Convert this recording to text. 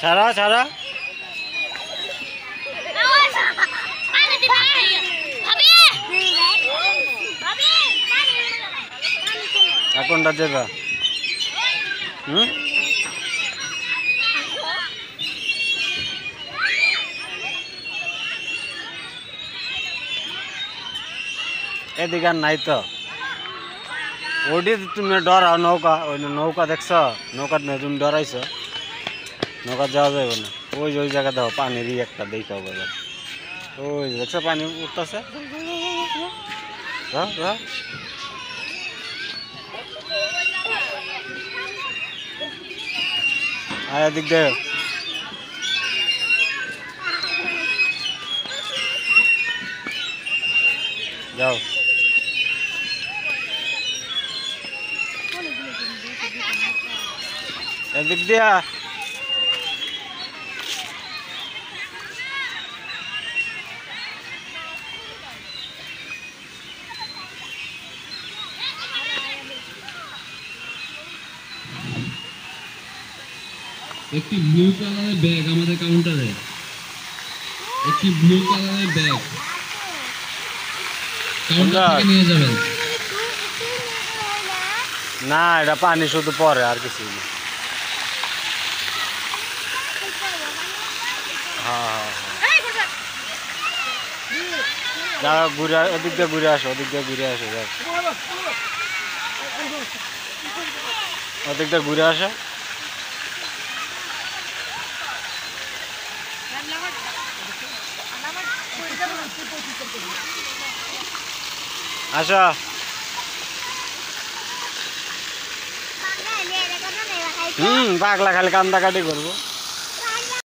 ছাড়া ছাড়া কোনটা দেবা এদিকে আর নাই তো ওটি তুমি ডরাও নৌকা ওই নৌকা দেখছ নৌকা তুমি ডরাইছ নৌকা যাওয়া যাবে না ওই ওই জায়গা দেখো পানিরই একটা দেখা হবে ওই দেখছো পানি উঠতেছে আর এদিক দে যাও এদিক দিয়া একটি ব্লু কালারের ব্যাগ আমাদের কাউন্টারে একটি ব্লু কালারের ব্যাগ কাউন্টার থেকে নিয়ে যাবেন না এটা পানি শুধু পরে আর কিছু না হ্যাঁ যা ঘুরে ওদিক দিয়ে ঘুরে আসো ওদিক দিয়ে ঘুরে আসো যাও ওদিক দিয়ে ঘুরে আসো আসো পাগলা খালি কান্দাকাটি করবো